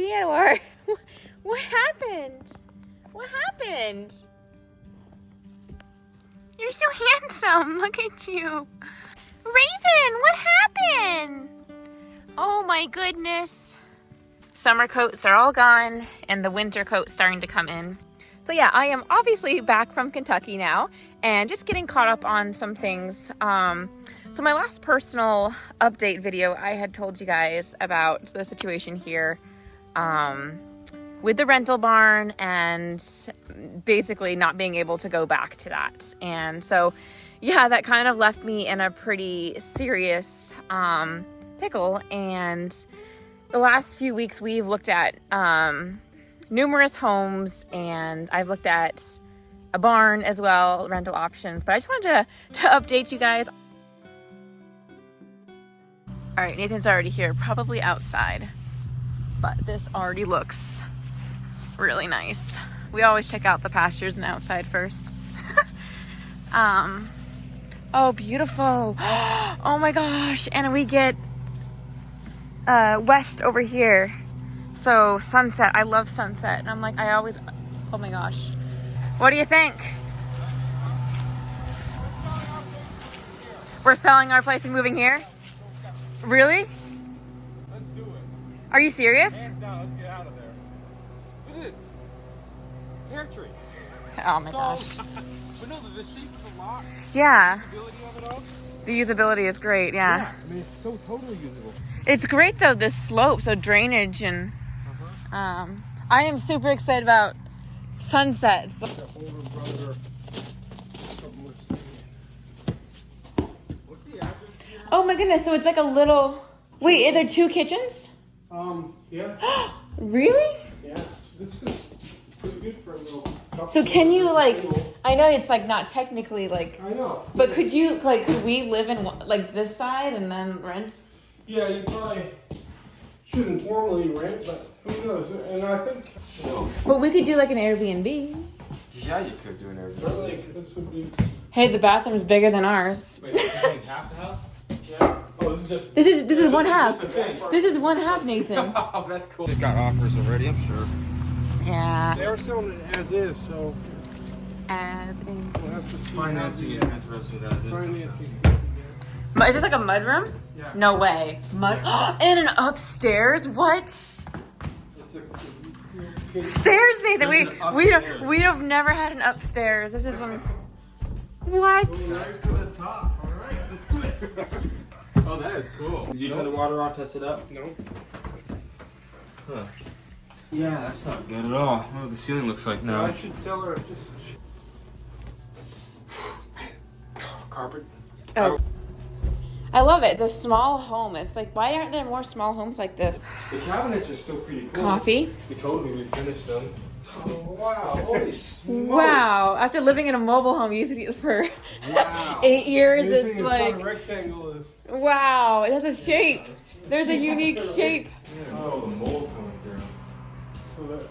Theodore, what happened? What happened? You're so handsome. Look at you. Raven, what happened? Oh my goodness. Summer coats are all gone and the winter coat's starting to come in. So yeah, I am obviously back from Kentucky now and just getting caught up on some things. So my last personal update video, I had told you guys about the situation here with the rental barn and basically not being able to go back to that. And so yeah, that kind of left me in a pretty serious pickle. And the last few weeks we've looked at numerous homes, and I've looked at a barn as well, rental options, but I just wanted to update you guys. All right, Nathan's already here, probably outside, but this already looks really nice. We always check out the pastures and outside first. Oh, beautiful. Oh my gosh, and we get west over here. So sunset, I love sunset. And I'm like, oh my gosh. What do you think? We're selling our place and moving here? Really? Let's do it. Are you serious? Hands down, let's get out of there. Look at it. Pear tree. Oh my gosh. But no, the shape of the lot, Yeah, the usability of it all. the usability is great, yeah. I mean, it's so totally usable. It's great though, this slope, so drainage and I am super excited about sunsets. The older brother. What's the address here? Oh my goodness, so it's like a little, wait, are there two kitchens? Yeah. Really? Yeah. This is pretty good for a little couple. So can you like, I know it's like not technically like, I know. but could we live in like this side and then rent? Yeah, you probably shouldn't formally rent, but who knows? And I think, But we could do like an Airbnb. Yeah, you could do an I Airbnb. think this would be. Hey, the bathroom's bigger than ours. Wait, this is like half the house? Yeah. Oh, this is just. This is one half. Just a big part. This is one half, Nathan. Oh, that's cool. They've got offers already, I'm sure. Yeah. They are selling it as is, so As in. we'll have to see. Financing is interesting as is. Financing. Is this like a mudroom? Yeah. No way. Mud. And an upstairs? What? It's a, Stairs, Nathan. There's an upstairs. We have never had an upstairs. This is what? nice to the top. All right, let's do it. Oh, that is cool. Did you turn the water off, test it up? No. Huh. Yeah, that's not good at all. What the ceiling looks like now. I should tell her just. Carpet? Oh. I love it. It's a small home. It's like, why aren't there more small homes like this? The cabinets are still pretty cool. Coffee. We totally refinished them. Oh, wow. Holy smokes. Wow. After living in a mobile home for Wow. 8 years, Anything it's that's like, not a rectangle is. wow. It has a shape. There's a unique shape. Oh, the mold coming through. So that.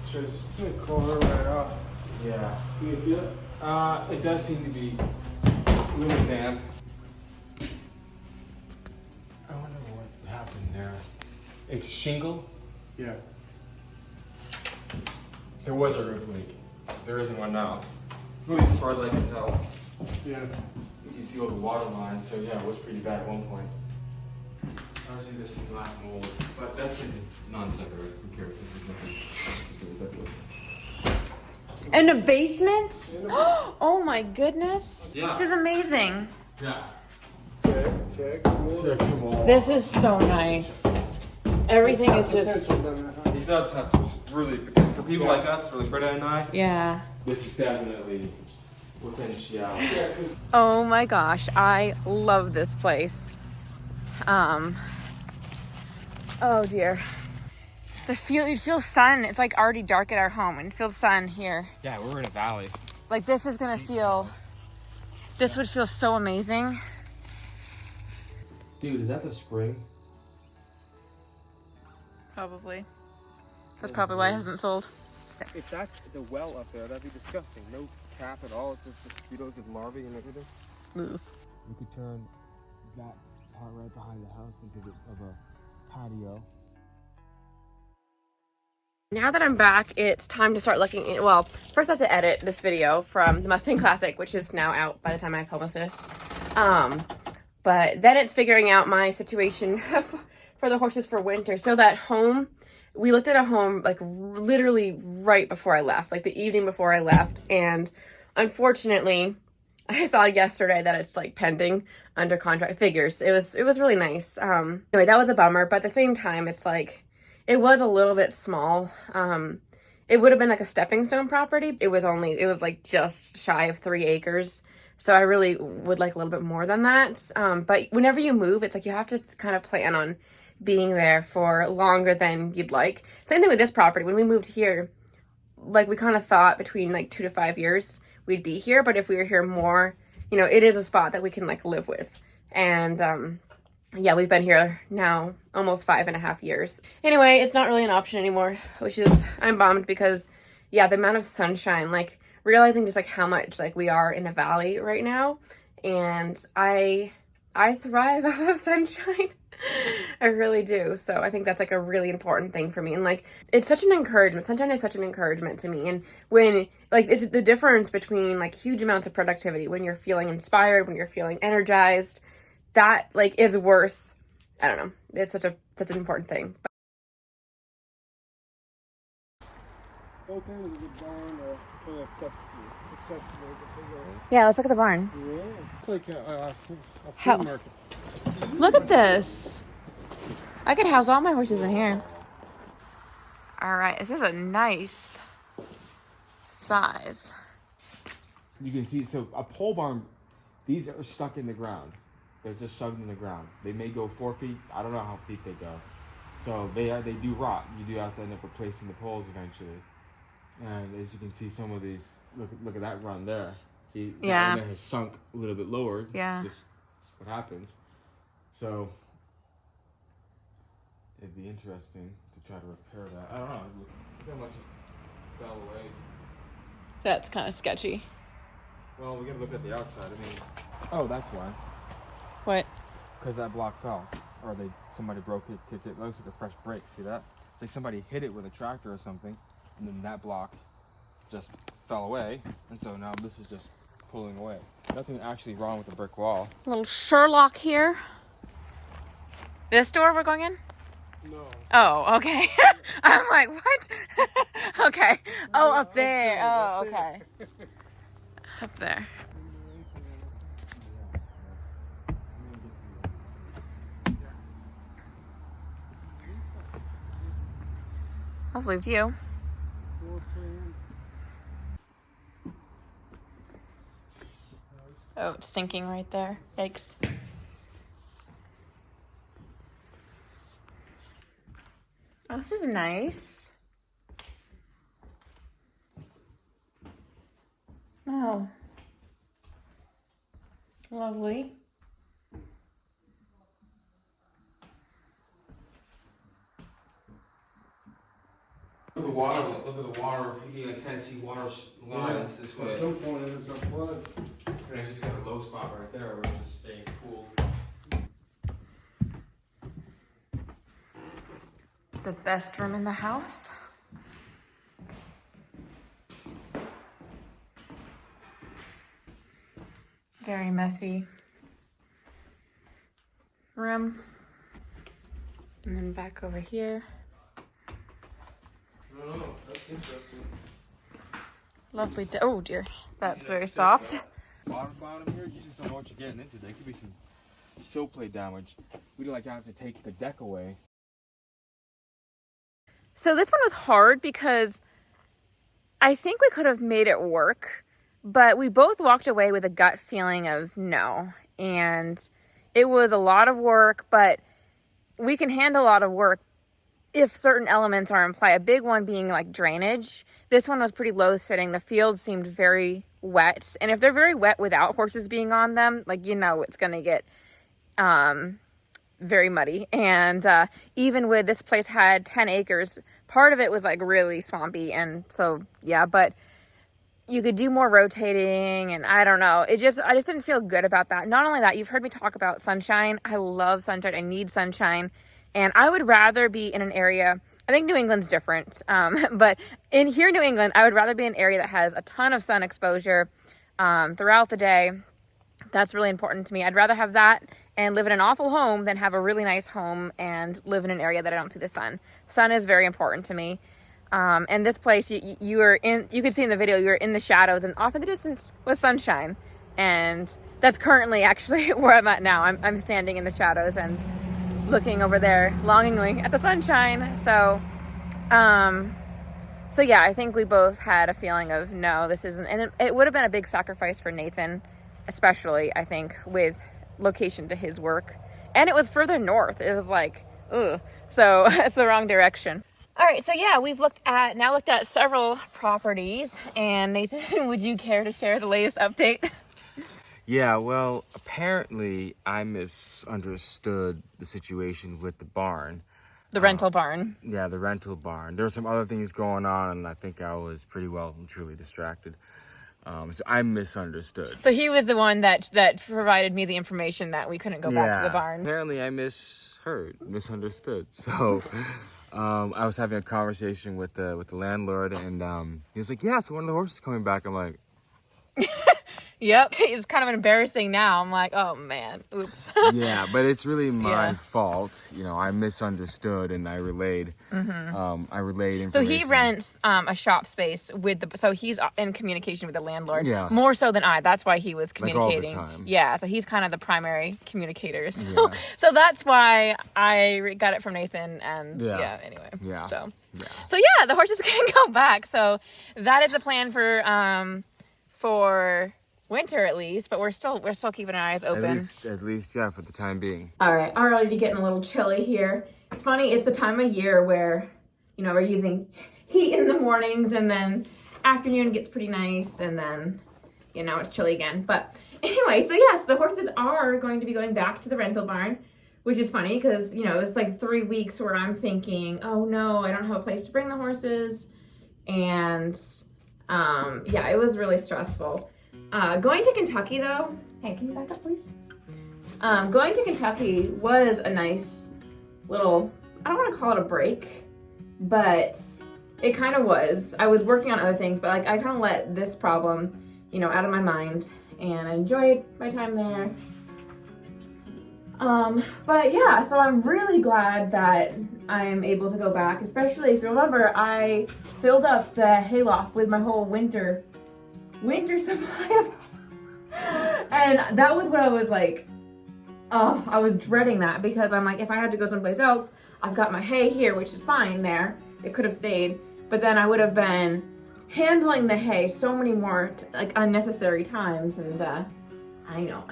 Just gonna call her right off. Yeah. Can you feel it? It does seem to be a little damp. I wonder what happened there. It's shingle. Yeah. There was a roof leak. There isn't one now. At least as far as I can tell. Yeah. You can see all the water lines, so yeah, it was pretty bad at one point. Obviously there's some black mold, but that's like a non-sequitur. Who cares? And a basement? Oh my goodness. Yeah. This is amazing. Yeah. Check. Come on. This is so nice. Everything is just, He does have some really, for people like us, for like Britta and I, yeah. this is definitely potentiality. Oh my gosh, I love this place. Oh dear. You feel sun. It's like already dark at our home and it feels sun here. Yeah, we're in a valley. Like this would feel so amazing. Dude, is that the spring? Probably. That's probably why it hasn't sold. If that's the well up there, that'd be disgusting. No cap at all, it's just mosquitoes and larvae and everything. Ooh. You could turn that part right behind the house into of a patio. Now that I'm back, it's time to start looking at, well, first I have to edit this video from the Mustang Classic, which is now out by the time I post this. But then it's figuring out my situation for the horses for winter. So that home, we looked at a home like literally right before I left, like the evening before I left. And unfortunately, I saw yesterday that it's like pending under contract figures. It was really nice. Anyway, that was a bummer, but at the same time, it's like, it was a little bit small. It would have been like a stepping stone property. It was like just shy of 3 acres. So I really would like a little bit more than that. But whenever you move, it's like you have to kind of plan on being there for longer than you'd like. Same thing with this property. When we moved here, like we kind of thought between like 2 to 5 years we'd be here. But if we were here more, you know, it is a spot that we can like live with. And yeah, we've been here now almost 5.5 years. Anyway, it's not really an option anymore, which is, I'm bummed because, yeah, the amount of sunshine, like realizing just like how much like we are in a valley right now, and I thrive off of sunshine. I really do. So I think that's like a really important thing for me. And like, it's such an encouragement. Sunshine is such an encouragement to me. And when like, it's the difference between like huge amounts of productivity, when you're feeling inspired, when you're feeling energized, that like is worth, I don't know, it's such an important thing. Okay, there's a barn for accessible. Yeah, let's look at the barn. Yeah, it's like a How- flea market. Look at this. I could house all my horses in here. All right, this is a nice size. You can see, so a pole barn, these are stuck in the ground. They're just shoved in the ground. They may go 4 feet. I don't know how deep they go. So they do rot. You do have to end up replacing the poles eventually. And as you can see, some of these, look at that run there. See, Yeah. that one has sunk a little bit lower. Yeah. Just what happens. So it'd be interesting to try to repair that. I don't know. Look how much it fell away. That's kind of sketchy. Well, we gotta look at the outside. I mean, oh, that's why. What? Because that block fell, or somebody broke it, kicked it. It looks like a fresh break. See that? It's like somebody hit it with a tractor or something, and then that block just fell away, and so now this is just pulling away. Nothing actually wrong with the brick wall. A little Sherlock here. This door we're going in? No. Oh, okay. I'm like, what? Okay. Oh, up there. Oh, okay. Up there. Lovely view. Oh, it's sinking right there. Yikes. Oh, this is nice. Oh. Lovely. Look at the water. You can kind of see water lines this way. At some point there's a flood. And I just got a low spot right there where it's just staying cool. The best room in the house. Very messy room. And then back over here. Oh, that's interesting. Lovely. Oh dear, that's very soft. Bottom here, you just don't know what you're getting into. There could be some sill plate damage. We don't like to have to take the deck away. So this one was hard because I think we could have made it work, but we both walked away with a gut feeling of no. And it was a lot of work, but we can handle a lot of work if certain elements are in play. A big one being like drainage. This one was pretty low sitting. The field seemed very wet. And if they're very wet without horses being on them, like, you know, it's going to get very muddy. And even with this place had 10 acres, part of it was like really swampy. And so, yeah, but you could do more rotating, and I don't know. I just didn't feel good about that. Not only that, you've heard me talk about sunshine. I love sunshine. I need sunshine. And I would rather be in an area I think New England's different. But in here in New England, I would rather be in an area that has a ton of sun exposure throughout the day. That's really important to me. I'd rather have that and live in an awful home than have a really nice home and live in an area that I don't see the sun. Sun is very important to me. And this place, you could see in the video, you were in the shadows, and off in the distance was sunshine. And that's currently actually where I'm at now. I'm standing in the shadows and looking over there longingly at the sunshine. So yeah, I think we both had a feeling of, no, this isn't, and it would have been a big sacrifice for Nathan, especially, I think, with location to his work. And it was further north. It was like, ugh. So it's the wrong direction. All right, so yeah, we've looked at several properties. And Nathan, would you care to share the latest update? Yeah, well, apparently I misunderstood the situation with the barn. The rental barn. Yeah, the rental barn. There were some other things going on, and I think I was pretty well and truly distracted. So I misunderstood. So he was the one that provided me the information that we couldn't go back to the barn. Apparently I misunderstood. So I was having a conversation with the landlord, and he was like, "Yeah, so when are the horses coming back?" I'm like, Yep, it's kind of embarrassing now. I'm like, oh man, oops. Yeah, but it's really my fault. You know, I misunderstood and I relayed. I relayed information. So he rents a shop space so he's in communication with the landlord. Yeah. More so than I. That's why he was communicating. Like all the time. Yeah, so he's kind of the primary communicator. So, Yeah. so that's why I got it from Nathan. And anyway. Yeah. So yeah, the horses can go back. So that is the plan for winter at least, but we're still keeping our eyes open. At least, yeah, for the time being. All right, already getting a little chilly here. It's funny, it's the time of year where, you know, we're using heat in the mornings and then afternoon gets pretty nice and then, you know, it's chilly again. But anyway, so yes, the horses are going to be going back to the rental barn, which is funny because, you know, it's like 3 weeks where I'm thinking, oh no, I don't have a place to bring the horses. And yeah, it was really stressful. Going to Kentucky though, hey, can you back up please? Going to Kentucky was a nice little, I don't want to call it a break, but it kind of was. I was working on other things, but like I kind of let this problem, you know, out of my mind, and I enjoyed my time there. But yeah, so I'm really glad that I'm able to go back, especially if you remember, I filled up the hayloft with my whole winter supply of, and that was what I was like, oh, I was dreading that because I'm like, if I had to go someplace else, I've got my hay here, which is fine there. It could have stayed, but then I would have been handling the hay so many more like unnecessary times, and I know.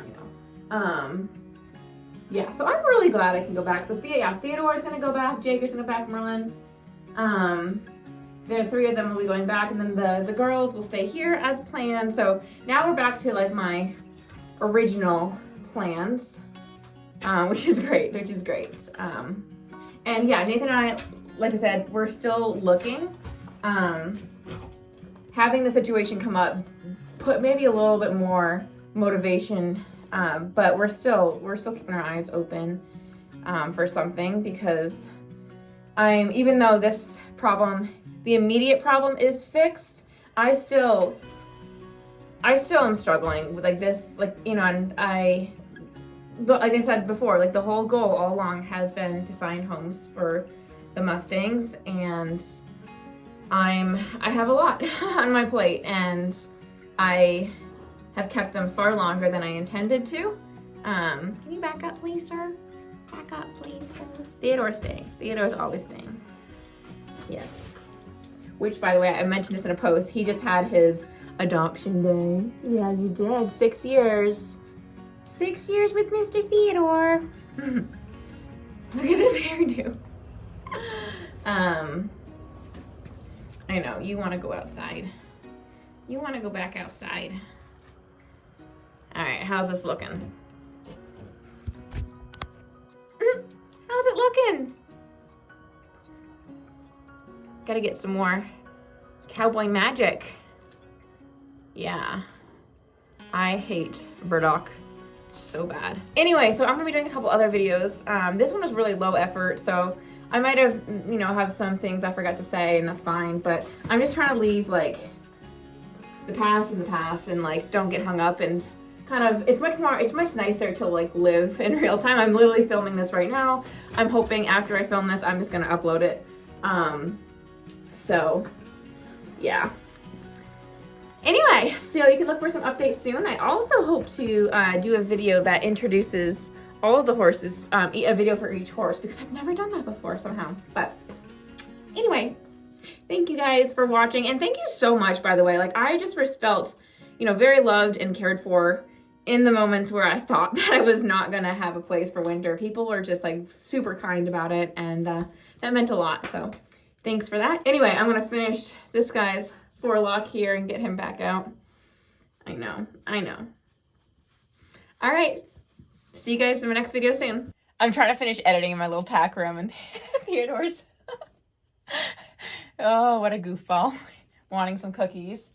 Yeah, so I'm really glad I can go back. So Theodore's gonna go back, Jager's gonna go back, Merlin. The 3 of them will be going back, and then the girls will stay here as planned. So now we're back to like my original plans, which is great. And yeah, Nathan and I, like I said, we're still looking. Having the situation come up put maybe a little bit more motivation, but we're still keeping our eyes open for something, because even though this problem, the immediate problem is fixed, I still am struggling with like this, like, you know, and like I said before, like the whole goal all along has been to find homes for the Mustangs, and I have a lot on my plate, and I have kept them far longer than I intended to. Can you back up, please, sir? Back up, please, sir. Theodore's staying. Theodore's always staying. Yes. Which, by the way, I mentioned this in a post. He just had his adoption day. Yeah, you did. 6 years. 6 years with Mr. Theodore. Look at this hairdo. I know, you want to go outside. You want to go back outside. All right, how's this looking? How's it looking? Gotta get some more cowboy magic. Yeah. I hate burdock so bad. Anyway, so I'm gonna be doing a couple other videos. This one was really low effort, so I might have, you know, have some things I forgot to say, and that's fine, but I'm just trying to leave, like, the past in the past and, like, don't get hung up and kind of, it's much nicer to, like, live in real time. I'm literally filming this right now. I'm hoping after I film this, I'm just gonna upload it. So, yeah. Anyway, so you can look for some updates soon. I also hope to do a video that introduces all of the horses, a video for each horse, because I've never done that before somehow. But anyway, thank you guys for watching, and thank you so much, by the way. Like, I just felt, you know, very loved and cared for in the moments where I thought that I was not gonna have a place for winter. People were just like super kind about it, and that meant a lot, so thanks for that. Anyway, I'm gonna finish this guy's forelock here and get him back out. I know. All right, see you guys in my next video soon. I'm trying to finish editing in my little tack room, and Theodore's, oh, what a goofball, wanting some cookies.